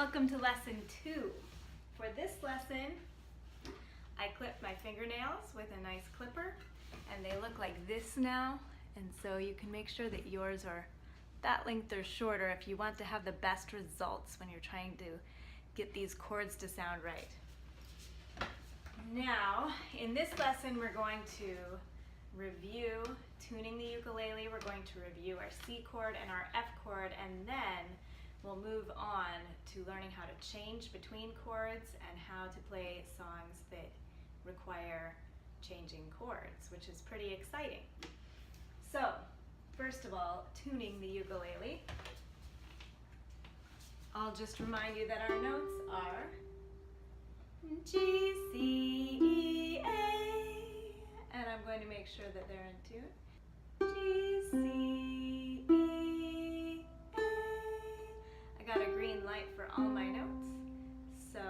welcome to lesson 2. For this lesson, I clipped my fingernails with a nice clipper, and they look like this now. And so you can make sure that yours are that length or shorter if you want to have the best results when you're trying to get these chords to sound right. Now, in this lesson, we're going to review tuning the ukulele. We're going to review our C chord and our F chord, and then we'll move on to learning how to change between chords and how to play songs that require changing chords, which is pretty exciting. So, first of all, tuning the ukulele. I'll just remind you that our notes are G, C, E, A, and I'm going to make sure that they're in tune. G, C, E, A. I got a green light for all my notes, so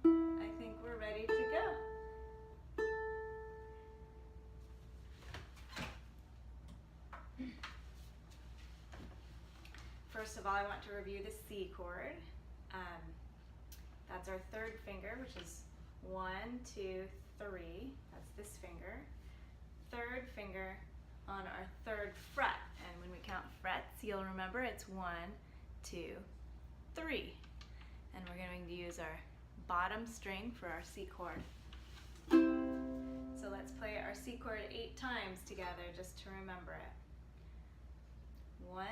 I think we're ready to go. First of all, I want to review the C chord. That's our third finger, which is 1, 2, 3. That's this finger. Third finger on our third fret. And when we count frets, you'll remember it's 1, 2, 3. And we're going to use our bottom string for our C chord. So let's play our C chord 8 times together just to remember it. 1,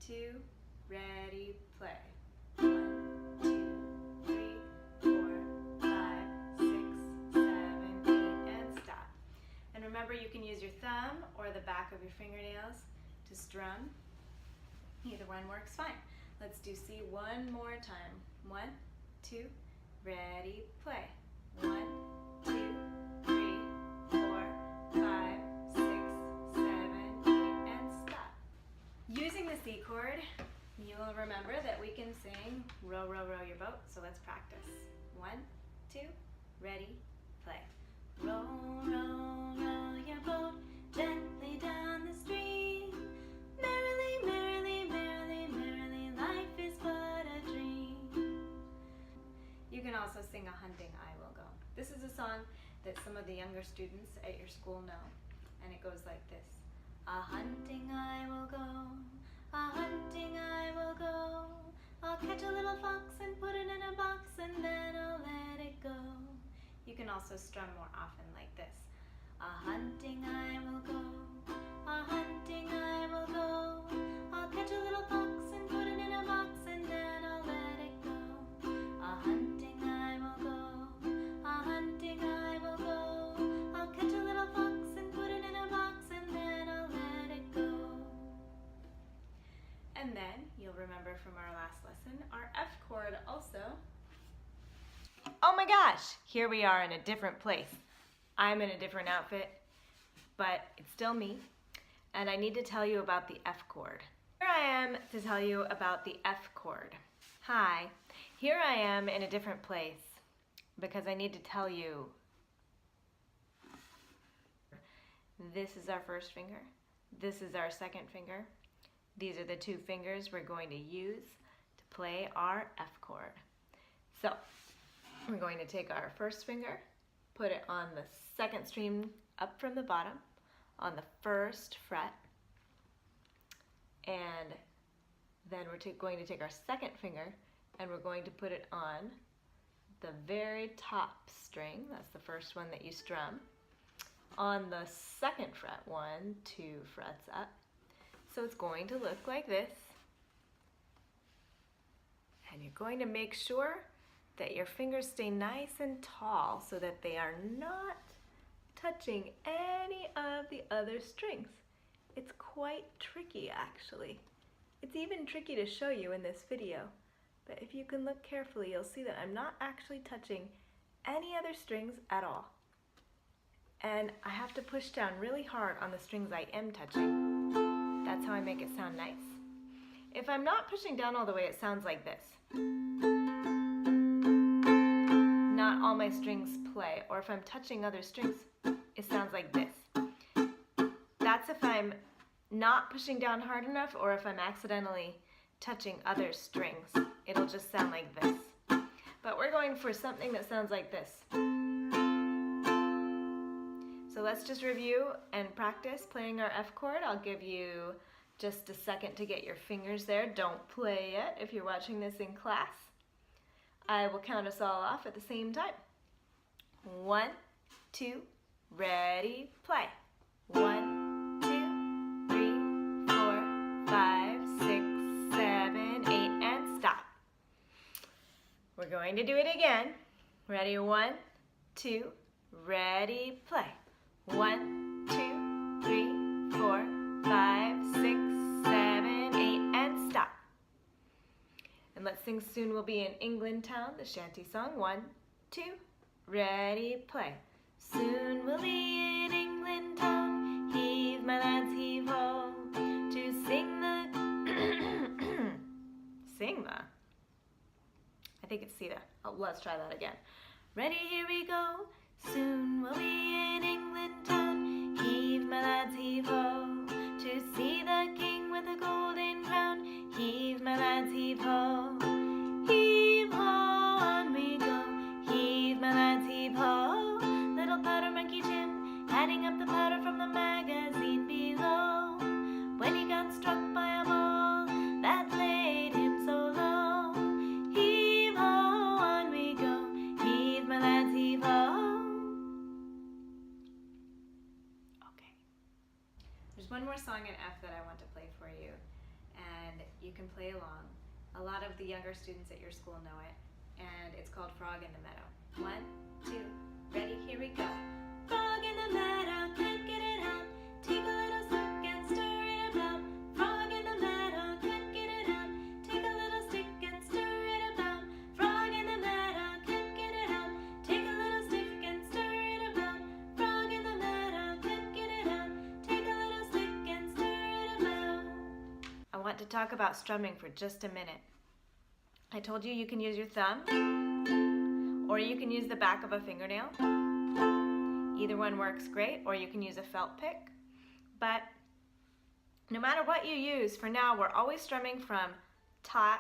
2, ready, play. 1, 2, 3, 4, 5, 6, 7, 8, and stop. And remember, you can use your thumb or the back of your fingernails to strum. Either one works fine. Let's do C one more time. 1, 2, ready, play. 1, 2, 3, 4, 5, 6, 7, 8, and stop. Using the C chord, you'll remember that we can sing Row, Row, Row Your Boat, so let's practice. 1, 2, ready, play. Row, row, row your boat gently down the stream. Merrily, merrily, merrily, merrily, life is but a dream. You can also sing A Hunting I Will Go. This is a song that some of the younger students at your school know, and it goes like this. A hunting I will go, a hunting I will go. I'll catch a little fox and put it in a box, and then I'll let it go. You can also strum more often like this. A hunting I will go, a hunting I will go. I'll catch a little fox and put it in a box, and then I'll let it go. A hunting I will go, a hunting I will go. I'll catch a little fox and put it in a box, and then I'll let it go. And then, you'll remember from our last lesson, our F chord also. Oh my gosh, here we are in a different place. I'm in a different outfit, but it's still me, and I need to tell you about the F chord. Here I am to tell you about the F chord. Hi, here I am in a different place because I need to tell you this is our first finger, this is our second finger. These are the 2 fingers we're going to use to play our F chord. So, we're going to take our first finger, put it on the second string up from the bottom, on the first fret, and then we're going to take our second finger and we're going to put it on the very top string, that's the first one that you strum, on the second fret, 1, 2 frets up. So it's going to look like this. And you're going to make sure that your fingers stay nice and tall so that they are not touching any of the other strings. It's quite tricky, actually. It's even tricky to show you in this video, but if you can look carefully, you'll see that I'm not actually touching any other strings at all. And I have to push down really hard on the strings I am touching. That's how I make it sound nice. If I'm not pushing down all the way, it sounds like this. Not all my strings play, or if I'm touching other strings, it sounds like this. That's if I'm not pushing down hard enough, or if I'm accidentally touching other strings, it'll just sound like this. going for something that sounds like this. So let's just review and practice playing our F chord. I'll give you just a second to get your fingers there. Don't play yet if you're watching this in class. I will count us all off at the same time. 1, 2, ready, play. 1, 2, 3, 4, 5, 6, 7, 8, and stop. We're going to do it again. Ready, 1, 2, ready, play. 1, 2, 3, 4, 5, 6, 7, 8, and stop. And let's sing Soon We'll Be in England Town, the shanty song. 1, 2, ready, play. Soon we'll be in England Town, heave my lads, heave ho, to sing the sing the. I think it's see the. Oh, let's try that again. Ready, here we go. Soon we'll be in England Town, heave my lads, heave ho, to see the king with a golden crown, heave my lads, heave ho. Heave ho, on we go, heave my lads, heave ho. Little powder monkey Jim, adding up the powder from the magazine below, when he got struck by a ball that laid him so low. Heave ho, on we go, heave my lads, heave ho. Okay. There's one more song in F that I want to play for you, and you can play along. A lot of the younger students at your school know it, and it's called Frog in the Meadow. 1, 2, ready, here we go. Frog in the meadow, can't get it out. Take a little stick and stir it about. Frog in the meadow, can't get it out. Take a little stick and stir it about. Frog in the meadow, can't get it out. Take a little stick and stir it about. Frog in the meadow, can't get it out. Take a little stick and stir it about. I want to talk about strumming for just a minute. I told you can use your thumb, or you can use the back of a fingernail. Either one works great, or you can use a felt pick. But no matter what you use, for now we're always strumming from top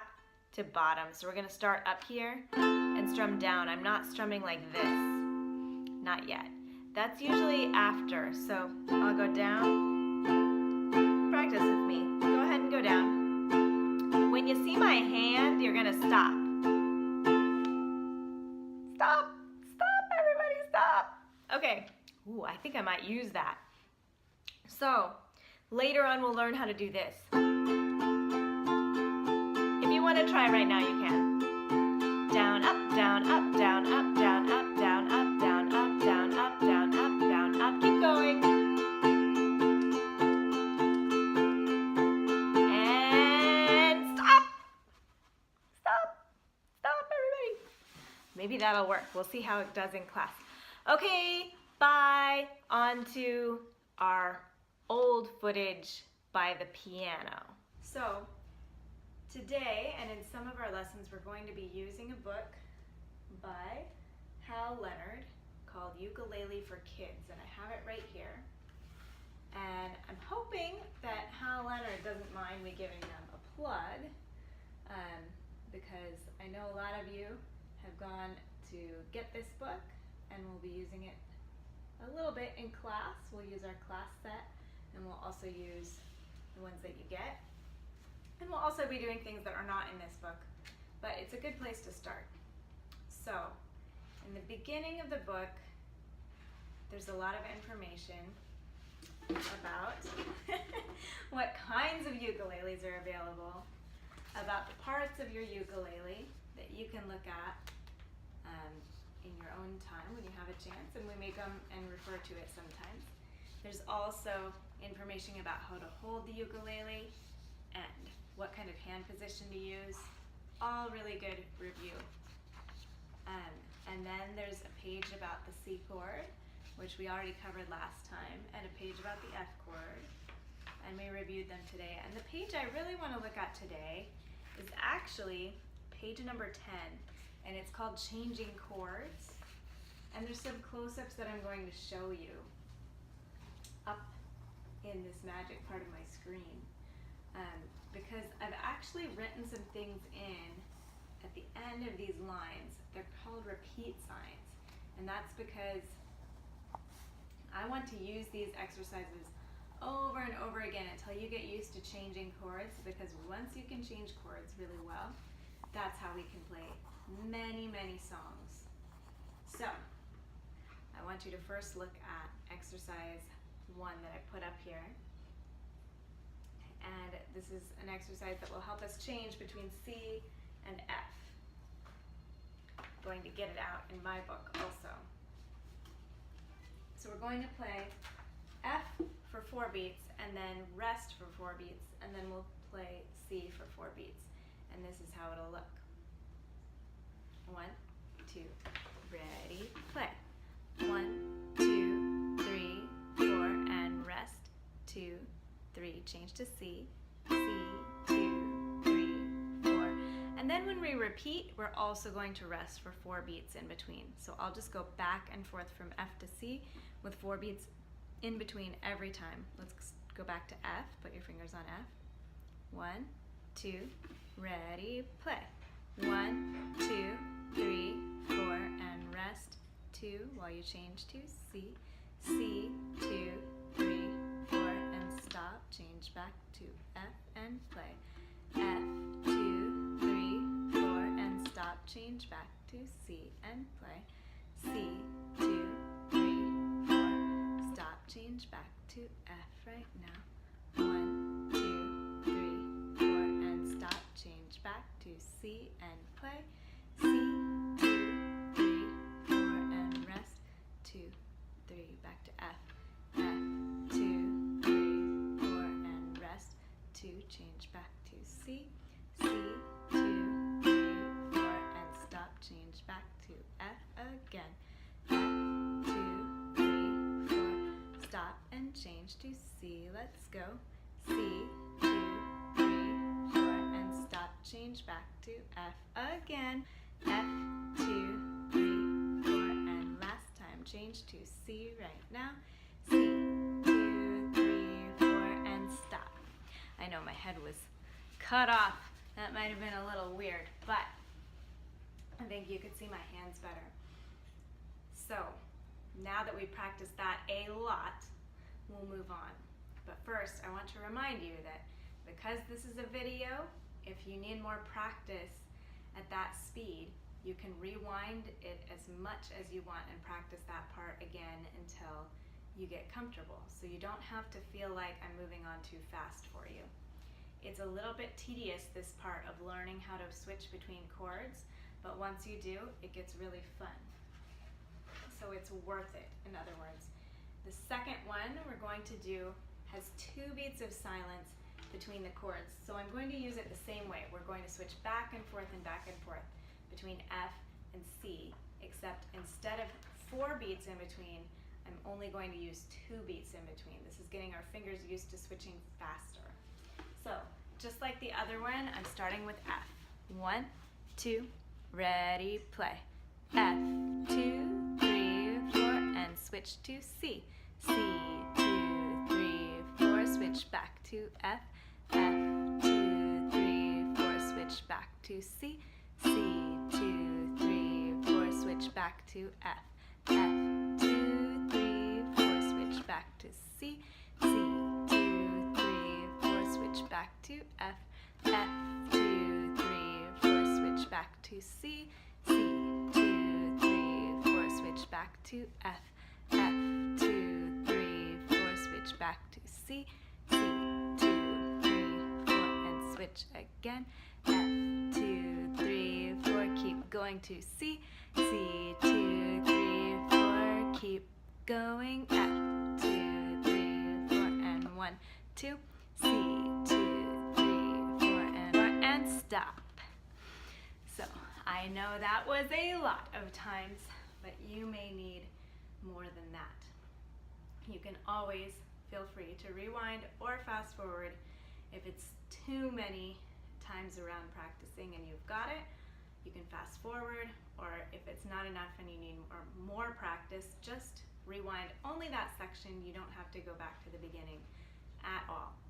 to bottom. So we're going to start up here and strum down. I'm not strumming like this. Not yet. That's usually after. So I'll go down. Practice with me. Go ahead and go down. When you see my hand, you're going to stop. Stop! Stop, everybody, stop! Okay. Ooh, I think I might use that. So, later on we'll learn how to do this. If you want to try right now, you can. Down, up, down, up, down, up, down, up, down, up, down, up, down, up, down, up, down, up. Keep going. And stop! Stop! Stop, everybody! Maybe that'll work. We'll see how it does in class. Okay, bye. On to our old footage by the piano. So, today and in some of our lessons, we're going to be using a book by Hal Leonard called Ukulele for Kids, and I have it right here. And I'm hoping that Hal Leonard doesn't mind me giving them a plug, because I know a lot of you have gone to get this book, and we'll be using it a little bit in class. We'll use our class set, and we'll also use the ones that you get. And we'll also be doing things that are not in this book, but it's a good place to start. So, in the beginning of the book, there's a lot of information about what kinds of ukuleles are available, about the parts of your ukulele that you can look at in your own time when you have a chance, and we may come and refer to it sometimes. There's also information about how to hold the ukulele and what kind of hand position to use. All really good review. And then there's a page about the C chord, which we already covered last time, and a page about the F chord, and we reviewed them today. And the page I really want to look at today is actually page number 10, and it's called Changing Chords. And there's some close-ups that I'm going to show you up in this magic part of my screen, because I've actually written some things in at the end of these lines they're called repeat signs. And that's because I want to use these exercises over and over again until you get used to changing chords, because once you can change chords really well, that's how we can play many, many songs. So, I want you to first look at exercise 1 that I put up here. And this is an exercise that will help us change between C and F. I'm going to get it out in my book also. So we're going to play F for 4 beats, and then rest for 4 beats, and then we'll play C for 4 beats. And this is how it'll look. 1, 2, ready, play. 1, 2, 3, 4, and rest. 2, 3, change to C, C, 2, 3, 4. And then when we repeat, we're also going to rest for 4 beats in between. So I'll just go back and forth from F to C with 4 beats in between every time. Let's go back to F, put your fingers on F. 1, 2, ready, play. 1, 2, 3, 4, and rest. 2, while you change to C, C, 2, 3, 4, and stop, change back to F and play. F, 2, 3, 4, and stop, change back to C and play. C, 2, 3, 4, stop, change back to F right now. 1, 2, 3, 4, and stop, change back to C and play. C, 2, 3, 4, and rest. 2, 3, back to F. F, 2, 3, 4, and rest. 2, change back to C. C, 2, 3, 4, and stop, change back to F again. F, 2, 3, 4, stop and change to C. Let's go. C, 2, 3, 4, and stop, change back to F again. F, 2, 3, 4, and last time, change to C right now. C, 2, 3, 4, and stop. I know my head was cut off. That might have been a little weird, but I think you could see my hands better. So, now that we've practiced that a lot, we'll move on. But first, I want to remind you that because this is a video, if you need more practice at that speed, you can rewind it as much as you want and practice that part again until you get comfortable. So you don't have to feel like I'm moving on too fast for you. It's a little bit tedious, this part of learning how to switch between chords, but once you do, it gets really fun. So it's worth it, in other words. The second one we're going to do has 2 beats of silence between the chords. So I'm going to use it the same way. We're going to switch back and forth between F and C, except instead of 4 beats in between, I'm only going to use 2 beats in between. This is getting our fingers used to switching faster. So, just like the other one, I'm starting with F. 1, 2, ready, play. F, 2, 3, 4, and switch to C. C, 2, 3, 4, switch back to F. F, 2, 3, 4, switch back to C. C, 2, 3, 4, switch back to F. F, 2, 3, 4, switch back to C. C, 2, 3, 4, switch back to F. F, 2, 3, 4, switch back to C. C, 2, 3, 4, switch back to F. F, 2, 3, 4, switch back to C. C, 2, 3, 4, and switch again. F, 2, 3, 4, keep going to C. C, 2, 3, 4, keep going. F, 2, 3, 4, and 1, 2. C, 2, 3, 4, and stop. So I know that was a lot of times, but you may need more than that. You can always feel free to rewind or fast forward if it's too many times around practicing and you've got it. You can fast forward, or if it's not enough and you need more practice, just rewind only that section. You don't have to go back to the beginning at all.